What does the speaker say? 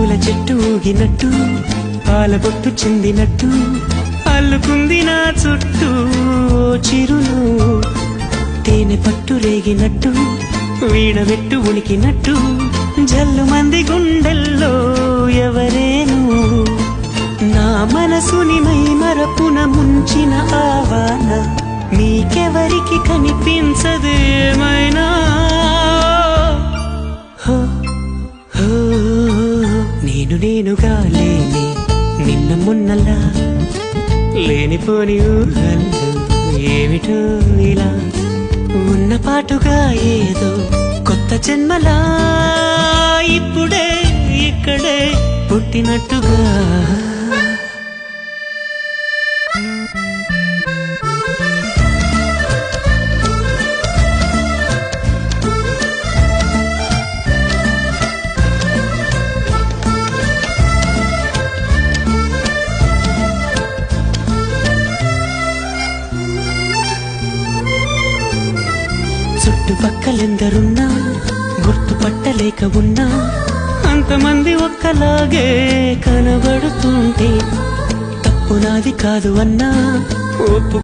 పూల చెట్టు ఊగినట్టు పాల బొట్టు చెందినట్టు అల్లుకుంది నా చుట్టూ చిరును తేనె పట్టు రేగినట్టు వీణవెట్టు ఉనికినట్టు జల్లు మంది గుండెల్లో ఎవరేను నా మనసుని మై మరపున ముంచిన ఆవాన మీకెవరికి కనిపించదేమైనా నేనుగా లేని నిన్న మొన్నలా లేనిపోని ఊహల్లో ఏమిటో ఇలా ఉన్న పాటుగా ఏదో కొత్త జన్మలా ఇప్పుడే ఇక్కడే పుట్టినట్టుగా చుట్టుపక్కలెందరున్నా గుర్తుపట్టలేక ఉన్నా అంతమంది ఒక్కలాగే కనబడుతుంటే తప్పు నాది కాదు అన్నా ఒప్పు